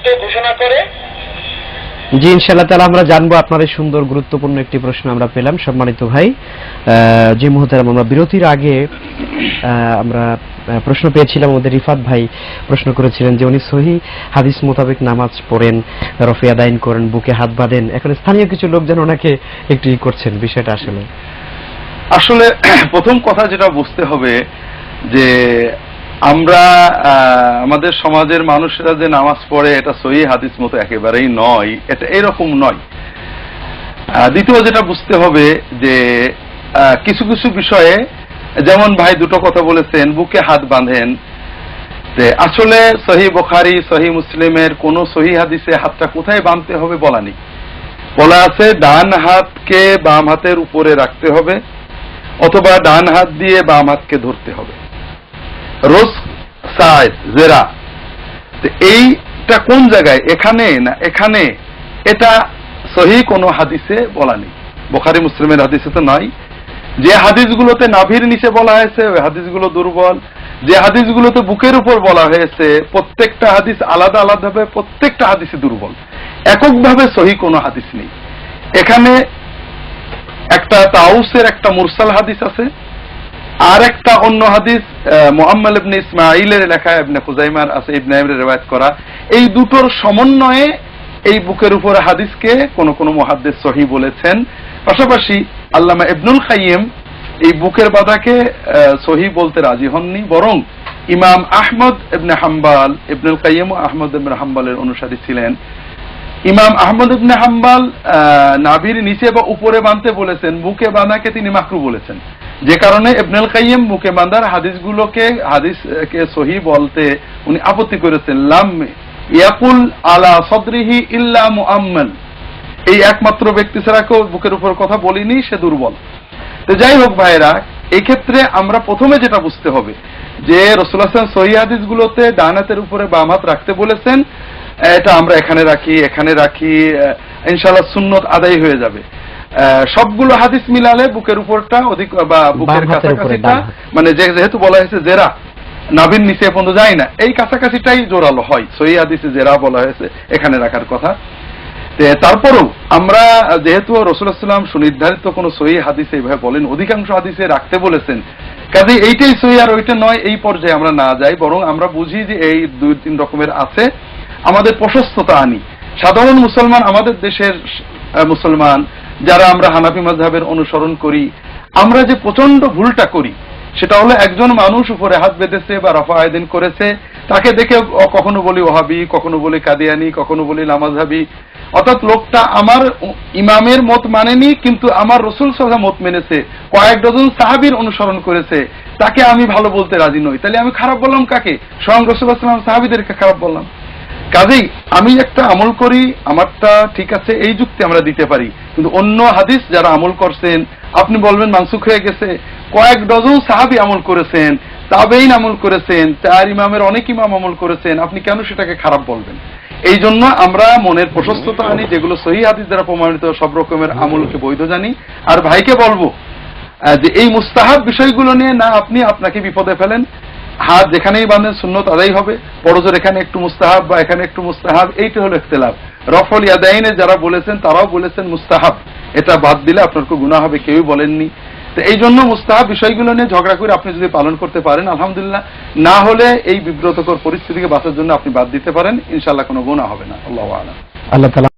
সত্য ঘোষণা করে? জি ইনশাআল্লাহ তাআলা আমরা জানবো। আপনার এই সুন্দর গুরুত্বপূর্ণ একটি প্রশ্ন আমরা পেলাম সম্মানিত ভাই। যে মুহূর্তে আমরা বিরতির আগে আমরা প্রশ্ন পেয়েছিলাম, আমাদের রিফাত ভাই প্রশ্ন করেছিলেন যে উনি সহিহ হাদিস মোতাবেক নামাজ পড়েন, রফে আদায়ন করেন, বুকে হাত বাঁধেন। এখন স্থানীয় কিছু লোকজন ওনাকে একটু করছেন, বিষয়টা আসলে প্রথম কথা যেটা বুঝতে হবে যে আমরা আমাদের সমাজের মানুষেরা যে নামাজ পড়ে এটা সহিহ হাদিস মতো একেবারেই নয়, এটা এরকম নয়। দ্বিতীয় যেটা বুঝতে হবে যে কিছু কিছু বিষয়ে, যেমন ভাই দুটো কথা বলেছেন, বুকে হাত বাঁধেন, আসলে সহিহ বুখারী সহিহ মুসলিমের কোন সহিহ হাদিসে হাতটা কোথায় বাঁধতে হবে বলা নেই। বলা আছে ডান হাতকে বাম হাতের উপরে রাখতে হবে অথবা ডান হাত দিয়ে বাম হাতকে ধরতে হবে। রোজ সাইজ জেরা, এইটা কোন জায়গায়, এখানে না এখানে, এটা সহিহ কোনো হাদিসে বলা নেই, বুখারী মুসলিমের হাদিসে তো নাই। যে হাদিসগুলোতে নাভির নিচে বলা হয়েছে ওই হাদিসগুলো দুর্বল, যে হাদিসগুলোতে বুকের উপর বলা হয়েছে প্রত্যেকটা হাদিস আলাদা আলাদাভাবে প্রত্যেকটা হাদিসই দুর্বল, এককভাবে সহিহ কোনো হাদিস নেই। এখানে একটা তাউসের একটা মুরসাল হাদিস আছে, আর একটা অন্য হাদিস মুহাম্মদ ইবনে ইসমাঈলের লেখা ইবনে খুজাইমার আছে, ইবনে আমিরের রওয়ায়াত করা, এই দুটোর সমন্বয়ে এই বুকের উপর হাদিসকে কোন কোন মুহাদ্দিস সহিহ বলেছেন। পাশাপাশি আল্লামা ইবনুল কাইয়িম এই বুকের বাঁধাকে সহিহ বলতে রাজি হননি, বরং ইমাম আহমদ ইবনে হাম্বল, ইবনুল কাইয়িম আহমদ ইবনে হাম্বলের অনুসারী ছিলেন। ইমাম আহমদ ইবনে হাম্বল নাভির নিচে বা উপরে বাঁধতে বলেছেন, বুকে বাঁধাকে তিনি মাকরুহ বলেছেন, যে কারণে ইবনুল কাইয়িম বুকে বাঁধার হাদিসকে সহিহ বলতে উনি আপত্তি করেছেন। লাম ইয়াকুল আলা সদরিহি ইল্লা মুআম্মাল, এই একমাত্র ব্যক্তি ছাড়া কেউ বুকের উপর কথা বলিনি, সে দুর্বল। তো যাই হোক ভাইরা, এই ক্ষেত্রে আমরা প্রথমে যেটা বুঝতে হবে যে রাসূলুল্লাহ সাল্লাল্লাহু আলাইহি ওয়াসাল্লাম সহিহ হাদিসগুলোতে ডান হাতের উপরে বাম হাত রাখতে বলেছেন, এটা আমরা এখানে রাখি, ইনশাআল্লাহ সুন্নত আদায় হয়ে যাবে। সবগুলো হাদিস মিলালে বুকের উপরটা অধিক বা বুকের কাছাকাছিটা, মানে যেহেতু বলা হয়েছে জেরা, নাভির নিচে পর্যন্ত যায় না, এই কাছাকাছিটাই জোরালো হয়। সহিহ হাদিসে জেরা বলা হয়েছে, এখানে রাখার কথা। তারপরেও আমরা যেহেতু রাসূলুল্লাহ সাল্লাল্লাহু আলাইহি ওয়াসাল্লাম সুনির্ধারিত কোন সহিহ হাদিসে এইভাবে বলেন, অধিকাংশ হাদিসে রাখতে বলেছেন, কাজে এইটাই সহিহ আর ওইটা নয়, এই পর্যায়ে আমরা না যাই, বরং আমরা বুঝি যে এই দুই তিন রকমের আছে, আমাদের প্রশস্ততা আনি। সাধারণ মুসলমান, আমাদের দেশের মুসলমান যারা আমরা হানাফি মাযহাবের অনুসরণ করি, আমরা যে প্রচন্ড ভুলটা করি সেটা হলো একজন মানুষ উপরে হাত বেঁধেছে বা রফা আয়দিন করেছে, তাকে দেখে কখনো বলি ওহাবি, কখনো বলি কাদিয়ানি, কখনো বলি লামাযহাবি, অর্থাৎ লোকটা আমার ইমামের মত মানেনি কিন্তু আমার রাসূল সাল্লাল্লাহু আলাইহি ওয়াসাল্লাম মত মেনেছে, কয়েক ডজন সাহাবীর অনুসরণ করেছে, তাকে আমি ভালো বলতে রাজি নই। তাহলে আমি খারাপ বললাম কাকে? স্বয়ং রাসূল সাল্লাল্লাহু আলাইহি ওয়াসাল্লাম সাহাবীদেরকে খারাপ বললাম। কাজেই আমি একটা আমল করি, আমারটা ঠিক আছে, এই যুক্তি আমরা দিতে পারি, কিন্তু অন্য হাদিস যারা আমল করছেন আপনি বলবেন মানসুখ হয়ে গেছে। কয়েক ডজন সাহাবী আমল করেছেন, তাবেঈন আমল করেছেন, চার ইমামের অনেক ইমাম আমল করেছেন, আপনি কেন সেটাকে খারাপ বলবেন? এই জন্য আমরা মনের প্রশস্ততা আনি, যেগুলো সহিহ হাদিস দ্বারা প্রমাণিত সব রকমের আমলকে বৈধ জানি। আর ভাইকে বলবো যে এই মুস্তাহাব বিষয়গুলো নিয়ে না আপনি আপনাকে বিপদে ফেলেন। হাত যেখানেই বাঁধেন সুন্নত আদায় হবে, পরজোর এখানে একটু মুস্তাহাব বা এখানে একটু মুস্তাহাব, এইটা হলো ইখতিলাফ। রফল ইয়াদাইনে যারা বলেছেন তারাও বলেছেন মুস্তাহাব, এটা বাদ দিলে আপনার কোনো গুনাহ হবে, কেউই বলেননি। তো এই জন্য মুস্তাহাব বিষয়গুলো নিয়ে ঝগড়া করে আপনি যদি পালন করতে পারেন আলহামদুলিল্লাহ, না হলে এই বিব্রতকর পরিস্থিতিকে বাঁচার জন্য আপনি বাদ দিতে পারেন, ইনশাআল্লাহ কোনো গুনাহ হবে না। আল্লাহু আ'লাম। আল্লাহ তাআলা